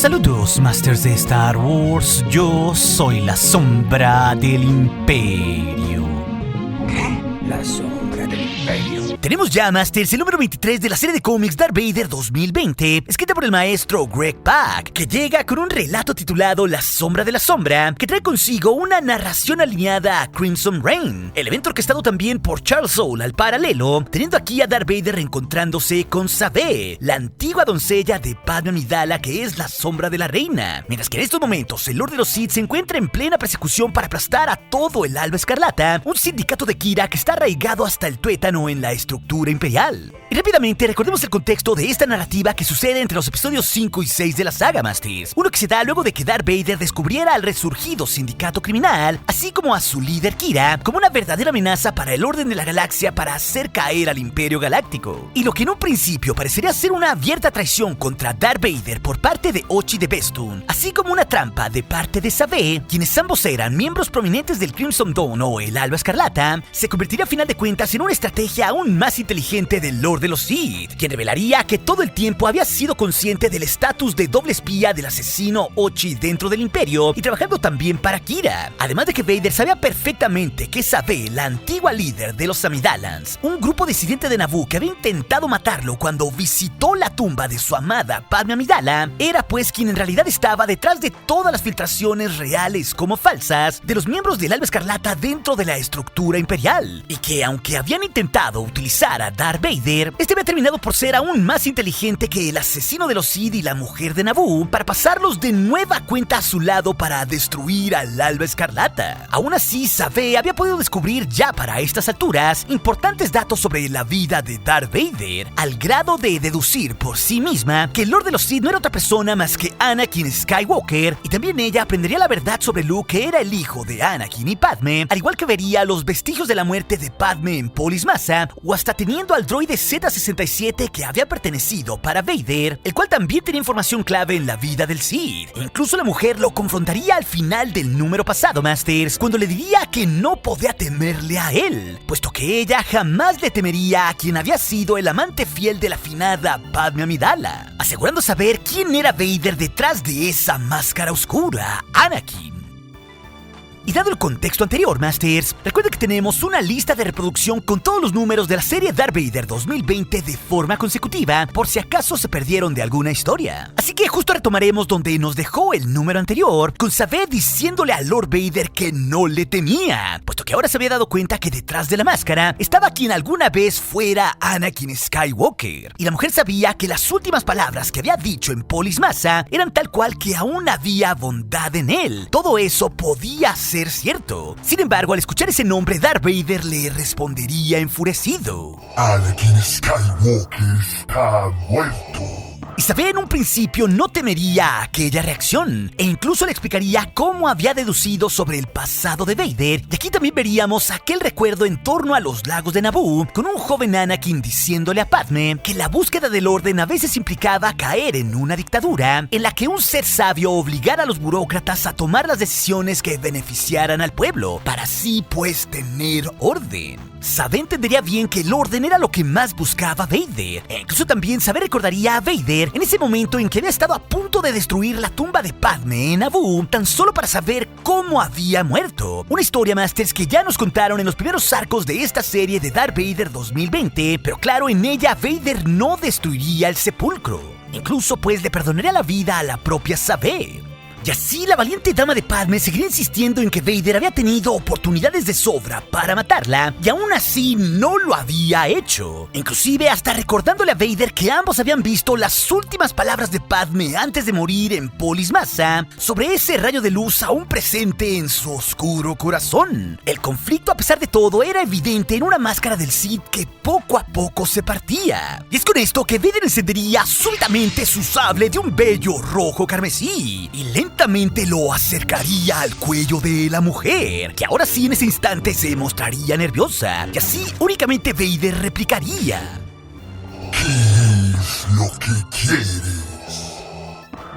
Saludos, Masters de Star Wars. Yo soy la sombra del Imperio. La sombra del Imperio. Tenemos ya, Masters, el número 23 de la serie de cómics Darth Vader 2020, escrita por el maestro Greg Pak, que llega con un relato titulado La Sombra de la Sombra, que trae consigo una narración alineada a Crimson Reign, el evento orquestado también por Charles Soule al paralelo, teniendo aquí a Darth Vader reencontrándose con Sabé, la antigua doncella de Padme Amidala, que es la sombra de la reina, mientras que en estos momentos el Lord de los Sith se encuentra en plena persecución para aplastar a todo el Alba Escarlata, un sindicato de Kira que está arraigado hasta el tuétano en la estructura imperial. Y rápidamente recordemos el contexto de esta narrativa que sucede entre los episodios 5 y 6 de la saga, Masters, uno que se da luego de que Darth Vader descubriera al resurgido sindicato criminal, así como a su líder Kira, como una verdadera amenaza para el orden de la galaxia para hacer caer al Imperio Galáctico. Y lo que en un principio parecería ser una abierta traición contra Darth Vader por parte de Ochi de Bestun, así como una trampa de parte de Sabé, quienes ambos eran miembros prominentes del Crimson Dawn o el Alba Escarlata, se convertiría a final de cuentas en una estrategia aún más inteligente del Lord de los Sith, quien revelaría que todo el tiempo había sido consciente del estatus de doble espía del asesino Ochi dentro del Imperio y trabajando también para Kira. Además de que Vader sabía perfectamente que Sabé, la antigua líder de los Amidalans, un grupo disidente de Naboo que había intentado matarlo cuando visitó la tumba de su amada Padme Amidala, era pues quien en realidad estaba detrás de todas las filtraciones reales como falsas de los miembros del Alba Escarlata dentro de la estructura imperial, y que aunque habían intentado utilizar a Darth Vader, este había terminado por ser aún más inteligente que el asesino de los Sith y la mujer de Naboo para pasarlos de nueva cuenta a su lado para destruir al Alba Escarlata. Aún así, Sabé había podido descubrir ya para estas alturas importantes datos sobre la vida de Darth Vader, al grado de deducir por sí misma que el Lord de los Sith no era otra persona más que Anakin Skywalker, y también ella aprendería la verdad sobre Luke, que era el hijo de Anakin y Padme, al igual que vería los vestigios de la muerte de Padme en Polis Massa, o hasta teniendo al droide Z-67 que había pertenecido para Vader, el cual también tenía información clave en la vida del Sith. Incluso la mujer lo confrontaría al final del número pasado, Masters, cuando le diría que no podía temerle a él, puesto que ella jamás le temería a quien había sido el amante fiel de la finada Padme Amidala, asegurando saber quién era Vader detrás de esa máscara oscura, Anakin. Y dado el contexto anterior, Masters, recuerden que tenemos una lista de reproducción con todos los números de la serie Darth Vader 2020 de forma consecutiva, por si acaso se perdieron de alguna historia. Así que justo retomaremos donde nos dejó el número anterior, con Sabé diciéndole a Lord Vader que no le temía, puesto que ahora se había dado cuenta que detrás de la máscara estaba quien alguna vez fuera Anakin Skywalker. Y la mujer sabía que las últimas palabras que había dicho en Polis Massa eran tal cual, que aún había bondad en él. Todo eso podía ser cierto. Sin embargo, al escuchar ese nombre, Darth Vader le respondería enfurecido: Anakin Skywalker está muerto. Y Sabé en un principio no temería aquella reacción, e incluso le explicaría cómo había deducido sobre el pasado de Vader. Y aquí también veríamos aquel recuerdo en torno a los lagos de Naboo, con un joven Anakin diciéndole a Padme que la búsqueda del orden a veces implicaba caer en una dictadura, en la que un ser sabio obligara a los burócratas a tomar las decisiones que beneficiaran al pueblo, para así pues tener orden. Sabé entendería bien que el orden era lo que más buscaba Vader, e incluso también Sabé recordaría a Vader en ese momento en que había estado a punto de destruir la tumba de Padme en Naboo, tan solo para saber cómo había muerto. Una historia, Masters, que ya nos contaron en los primeros arcos de esta serie de Darth Vader 2020, pero claro, en ella Vader no destruiría el sepulcro. Incluso pues le perdonaría la vida a la propia Sabé. Y así la valiente dama de Padme seguiría insistiendo en que Vader había tenido oportunidades de sobra para matarla, y aún así no lo había hecho. Inclusive hasta recordándole a Vader que ambos habían visto las últimas palabras de Padme antes de morir en Polis Massa, sobre ese rayo de luz aún presente en su oscuro corazón. El conflicto, a pesar de todo, era evidente en una máscara del Sith que poco a poco se partía. Y es con esto que Vader encendería súbitamente su sable de un bello rojo carmesí y lentamente lo acercaría al cuello de la mujer, que ahora sí en ese instante se mostraría nerviosa, y así únicamente Vader replicaría: ¿Qué es lo que quieres?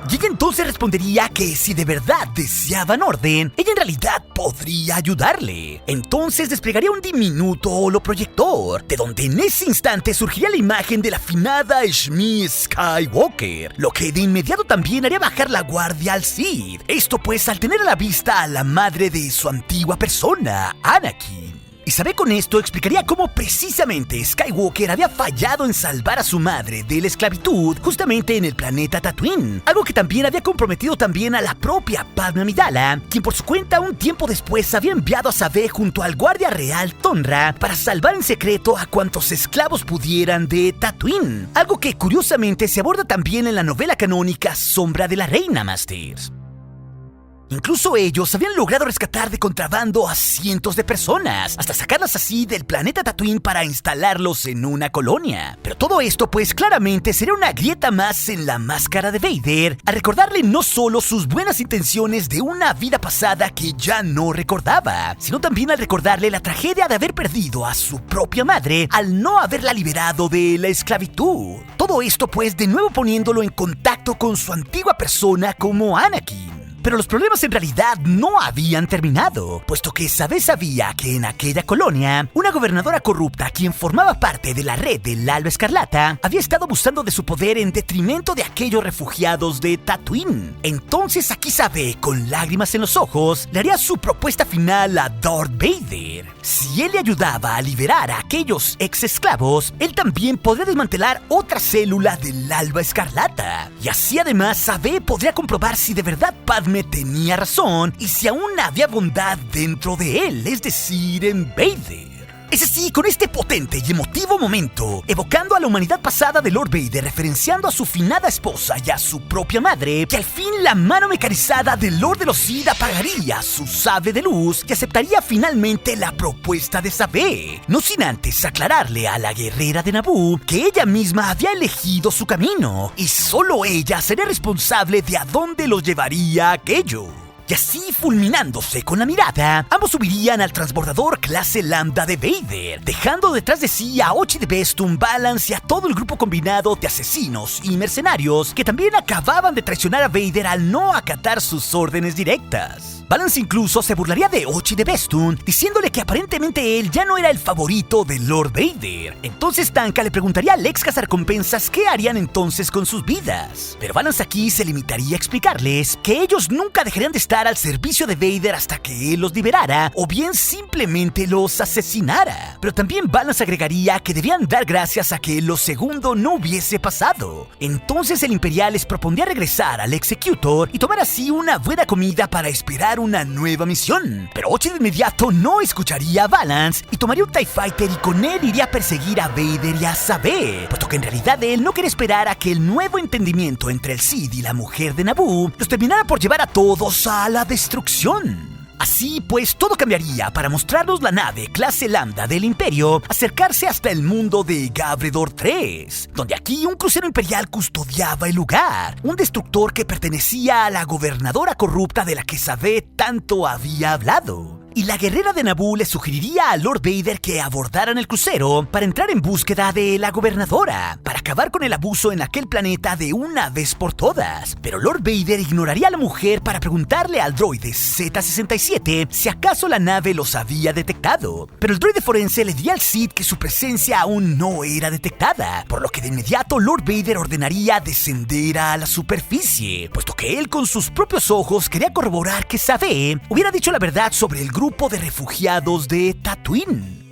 Y ella entonces respondería que si de verdad deseaban orden, ella en realidad podría ayudarle. Entonces desplegaría un diminuto holoproyector, de donde en ese instante surgiría la imagen de la finada Shmi Skywalker, lo que de inmediato también haría bajar la guardia al Sith. Esto pues al tener a la vista a la madre de su antigua persona, Anakin. Y sabe, con esto explicaría cómo precisamente Skywalker había fallado en salvar a su madre de la esclavitud justamente en el planeta Tatooine, algo que también había comprometido también a la propia Padmé Amidala, quien por su cuenta un tiempo después había enviado a Sabé junto al guardia real Tonra para salvar en secreto a cuantos esclavos pudieran de Tatooine, algo que curiosamente se aborda también en la novela canónica Sombra de la Reina, Masters. Incluso ellos habían logrado rescatar de contrabando a cientos de personas, hasta sacarlas así del planeta Tatooine para instalarlos en una colonia. Pero todo esto pues claramente sería una grieta más en la máscara de Vader, al recordarle no solo sus buenas intenciones de una vida pasada que ya no recordaba, sino también al recordarle la tragedia de haber perdido a su propia madre al no haberla liberado de la esclavitud. Todo esto pues de nuevo poniéndolo en contacto con su antigua persona como Anakin. Pero los problemas en realidad no habían terminado, puesto que Sabé sabía que en aquella colonia, una gobernadora corrupta quien formaba parte de la red del Alba Escarlata había estado abusando de su poder en detrimento de aquellos refugiados de Tatooine. Entonces aquí Sabé, con lágrimas en los ojos, le haría su propuesta final a Darth Vader. Si él le ayudaba a liberar a aquellos ex esclavos, él también podría desmantelar otra célula del Alba Escarlata. Y así además Sabé podría comprobar si de verdad Padmé tenía razón y si aún había bondad dentro de él, es decir, en Vader. Es así, con este potente y emotivo momento, evocando a la humanidad pasada de Lord Vader, referenciando a su finada esposa y a su propia madre, que al fin la mano mecanizada del Lord de los Sith apagaría su sable de luz y aceptaría finalmente la propuesta de Sabé, no sin antes aclararle a la guerrera de Naboo que ella misma había elegido su camino y solo ella sería responsable de a dónde los llevaría aquello. Y así, fulminándose con la mirada, ambos subirían al transbordador clase Lambda de Vader, dejando detrás de sí a Ochi de Bestum, Balance y a todo el grupo combinado de asesinos y mercenarios que también acababan de traicionar a Vader al no acatar sus órdenes directas. Balance incluso se burlaría de Ochi de Bestum, diciéndole que aparentemente él ya no era el favorito de Lord Vader. Entonces Tanka le preguntaría al ex cazarrecompensas qué harían entonces con sus vidas. Pero Balance aquí se limitaría a explicarles que ellos nunca dejarían de estar al servicio de Vader hasta que él los liberara o bien simplemente los asesinara. Pero también Balance agregaría que debían dar gracias a que lo segundo no hubiese pasado. Entonces el Imperial les propondría regresar al Executor y tomar así una buena comida para esperar una nueva misión. Pero Ochi de inmediato no escucharía a Balance y tomaría un TIE Fighter y con él iría a perseguir a Vader y a Sabé, puesto que en realidad él no quería esperar a que el nuevo entendimiento entre el Sith y la mujer de Naboo los terminara por llevar a todos a la destrucción. Así pues, todo cambiaría para mostrarnos la nave clase Lambda del Imperio acercarse hasta el mundo de Gabredor 3, donde aquí un crucero imperial custodiaba el lugar, un destructor que pertenecía a la gobernadora corrupta de la que Sabé tanto había hablado. Y la guerrera de Naboo le sugeriría a Lord Vader que abordaran el crucero para entrar en búsqueda de la gobernadora, para acabar con el abuso en aquel planeta de una vez por todas. Pero Lord Vader ignoraría a la mujer para preguntarle al droide Z-67 si acaso la nave los había detectado. Pero el droide forense le diría al Sith que su presencia aún no era detectada, por lo que de inmediato Lord Vader ordenaría descender a la superficie, puesto que él con sus propios ojos quería corroborar que Sabé hubiera dicho la verdad sobre el grupo de refugiados de Tatooine.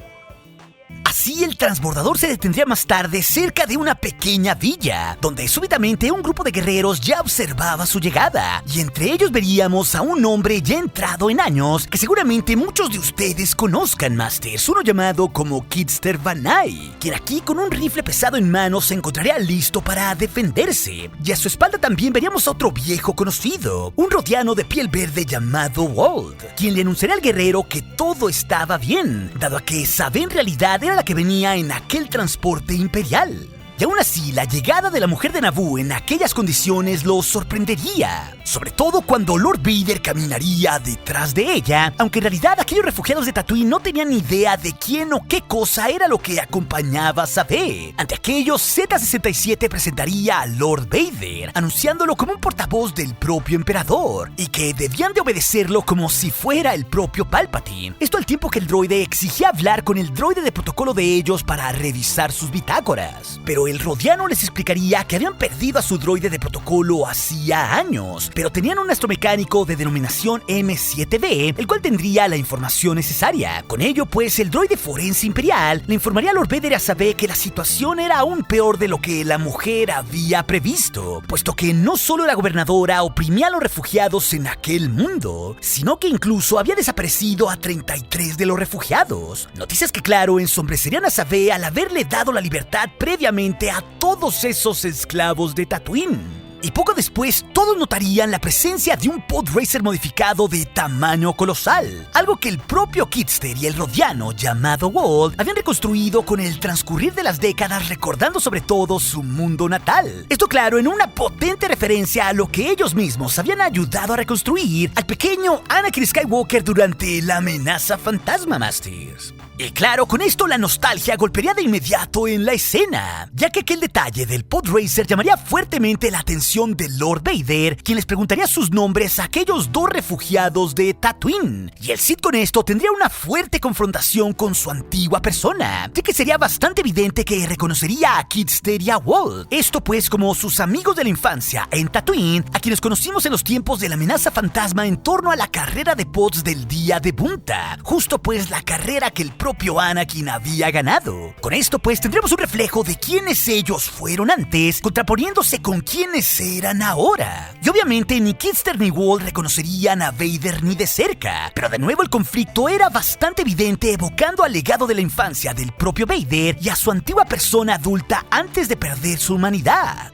Así el transbordador se detendría más tarde cerca de una pequeña villa, donde súbitamente un grupo de guerreros ya observaba su llegada, y entre ellos veríamos a un hombre ya entrado en años que seguramente muchos de ustedes conozcan, Masters, uno llamado como Kitster Vanai, quien aquí con un rifle pesado en mano se encontraría listo para defenderse, y a su espalda también veríamos a otro viejo conocido, un rodiano de piel verde llamado Walt, quien le anunciaría al guerrero que todo estaba bien, dado a que Sabé en realidad era la que venía en aquel transporte imperial. Y aún así, la llegada de la mujer de Naboo en aquellas condiciones lo sorprendería. Sobre todo cuando Lord Vader caminaría detrás de ella, aunque en realidad aquellos refugiados de Tatooine no tenían ni idea de quién o qué cosa era lo que acompañaba a Sabé. Ante aquellos, Z-67 presentaría a Lord Vader, anunciándolo como un portavoz del propio emperador, y que debían de obedecerlo como si fuera el propio Palpatine. Esto al tiempo que el droide exigía hablar con el droide de protocolo de ellos para revisar sus bitácoras. Pero el rodiano les explicaría que habían perdido a su droide de protocolo hacía años, pero tenían un astromecánico de denominación M7B, el cual tendría la información necesaria. Con ello, pues, el droide forense imperial le informaría a Lord Vader y a Sabé que la situación era aún peor de lo que la mujer había previsto, puesto que no solo la gobernadora oprimía a los refugiados en aquel mundo, sino que incluso había desaparecido a 33 de los refugiados. Noticias que, claro, ensombrecerían a Sabé al haberle dado la libertad previamente a todos esos esclavos de Tatooine. Y poco después, todos notarían la presencia de un pod racer modificado de tamaño colosal, algo que el propio Kitster y el rodiano llamado Walt habían reconstruido con el transcurrir de las décadas, recordando sobre todo su mundo natal. Esto, claro, en una potente referencia a lo que ellos mismos habían ayudado a reconstruir al pequeño Anakin Skywalker durante la amenaza fantasma, Masters. Y claro, con esto la nostalgia golpearía de inmediato en la escena, ya que aquel detalle del pod racer llamaría fuertemente la atención de Lord Vader, quien les preguntaría sus nombres a aquellos dos refugiados de Tatooine. Y el Sith con esto tendría una fuerte confrontación con su antigua persona, ya que sería bastante evidente que reconocería a Kitster y a Walt. Esto pues como sus amigos de la infancia en Tatooine, a quienes conocimos en los tiempos de la amenaza fantasma en torno a la carrera de pods del día de Bunta, justo pues la carrera que el propio Anakin había ganado. Con esto pues tendremos un reflejo de quiénes ellos fueron antes, contraponiéndose con quiénes eran ahora. Y obviamente ni Kitster ni Walt reconocerían a Vader ni de cerca, pero de nuevo el conflicto era bastante evidente, evocando al legado de la infancia del propio Vader y a su antigua persona adulta antes de perder su humanidad.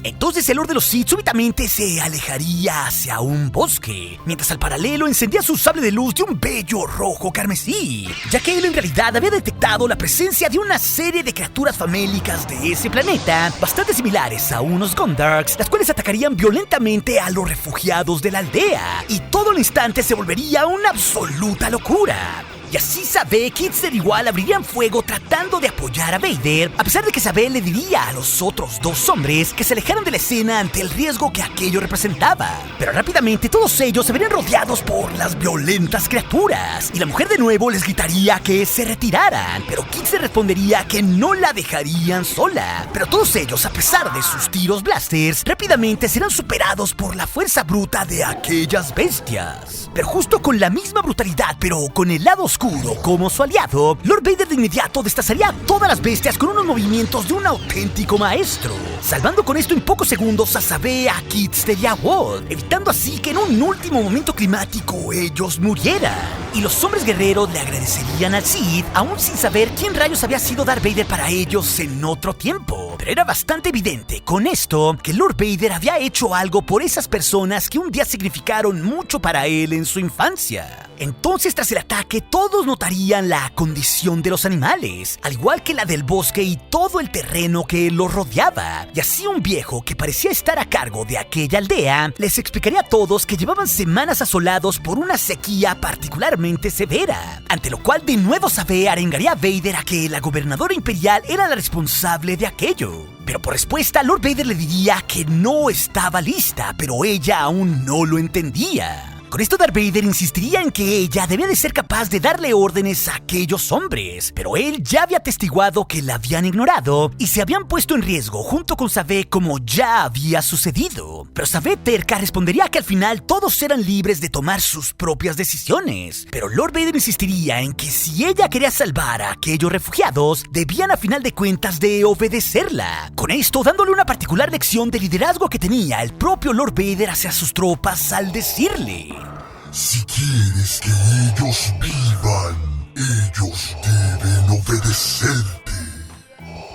Entonces el Lord de los Sith súbitamente se alejaría hacia un bosque, mientras al paralelo encendía su sable de luz de un bello rojo carmesí, ya que él en realidad había detectado la presencia de una serie de criaturas famélicas de ese planeta, bastante similares a unos Gondarks, las cuales atacarían violentamente a los refugiados de la aldea, y todo el instante se volvería una absoluta locura. Y así Sabé, Kitster igual abrirían fuego tratando de apoyar a Vader, a pesar de que Sabé le diría a los otros dos hombres que se alejaran de la escena ante el riesgo que aquello representaba. Pero rápidamente todos ellos se verían rodeados por las violentas criaturas, y la mujer de nuevo les gritaría que se retiraran, pero Kitster respondería que no la dejarían sola. Pero todos ellos, a pesar de sus tiros blasters, rápidamente serán superados por la fuerza bruta de aquellas bestias. Pero justo con la misma brutalidad, pero con el lado oscuro como su aliado, Lord Vader de inmediato destazaría a todas las bestias con unos movimientos de un auténtico maestro, salvando con esto en pocos segundos a Sabé, a Kitster y a Walt, evitando así que en un último momento climático ellos murieran. Y los hombres guerreros le agradecerían al Sith, aún sin saber quién rayos había sido Darth Vader para ellos en otro tiempo. Pero era bastante evidente con esto que Lord Vader había hecho algo por esas personas que un día significaron mucho para él en su infancia. Entonces, tras el ataque, todos notarían la condición de los animales, al igual que la del bosque y todo el terreno que los rodeaba. Y así un viejo que parecía estar a cargo de aquella aldea les explicaría a todos que llevaban semanas asolados por una sequía particularmente severa, ante lo cual de nuevo Sabé arengaría a Vader a que la gobernadora imperial era la responsable de aquello. Pero por respuesta, Lord Vader le diría que no estaba lista, pero ella aún no lo entendía. Con esto Darth Vader insistiría en que ella debía de ser capaz de darle órdenes a aquellos hombres, pero él ya había atestiguado que la habían ignorado y se habían puesto en riesgo junto con Sabé como ya había sucedido. Pero Sabé terca respondería que al final todos eran libres de tomar sus propias decisiones, pero Lord Vader insistiría en que si ella quería salvar a aquellos refugiados, debían a final de cuentas de obedecerla. Con esto dándole una particular lección de liderazgo que tenía el propio Lord Vader hacia sus tropas al decirle: si quieres que ellos vivan, ellos deben obedecerte.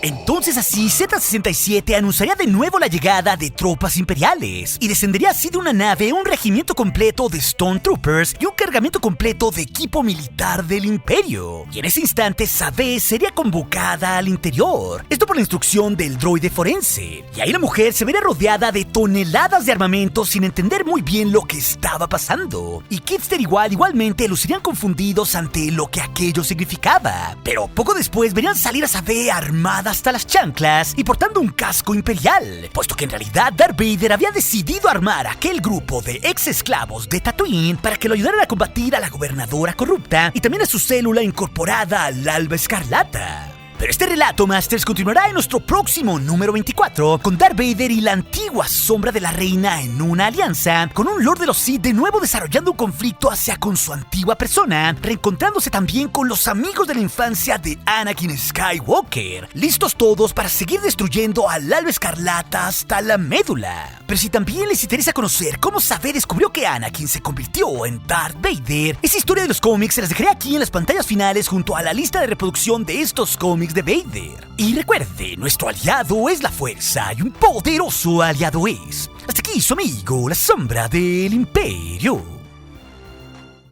Entonces así Z-67 anunciaría de nuevo la llegada de tropas imperiales y descendería así de una nave un regimiento completo de Stone Troopers y un cargamento completo de equipo militar del Imperio. Y en ese instante Sabe sería convocada al interior, esto por la instrucción del droide forense. Y ahí la mujer se vería rodeada de toneladas de armamento sin entender muy bien lo que estaba pasando. Y Kitster igualmente lucirían confundidos ante lo que aquello significaba. Pero poco después verían salir a Sabe armada hasta las chanclas y portando un casco imperial, puesto que en realidad Darth Vader había decidido armar a aquel grupo de ex esclavos de Tatooine para que lo ayudaran a combatir a la gobernadora corrupta y también a su célula incorporada al Alba Escarlata. Pero este relato, Masters, continuará en nuestro próximo número 24, con Darth Vader y la antigua sombra de la reina en una alianza, con un Lord de los Sith de nuevo desarrollando un conflicto hacia con su antigua persona, reencontrándose también con los amigos de la infancia de Anakin Skywalker, listos todos para seguir destruyendo al Alba Escarlata hasta la médula. Pero si también les interesa conocer cómo Sabe descubrió que Anakin se convirtió en Darth Vader, esa historia de los cómics se las dejaré aquí en las pantallas finales junto a la lista de reproducción de estos cómics de Vader. Y recuerde, nuestro aliado es la fuerza y un poderoso aliado es. Hasta aquí su amigo, la sombra del Imperio.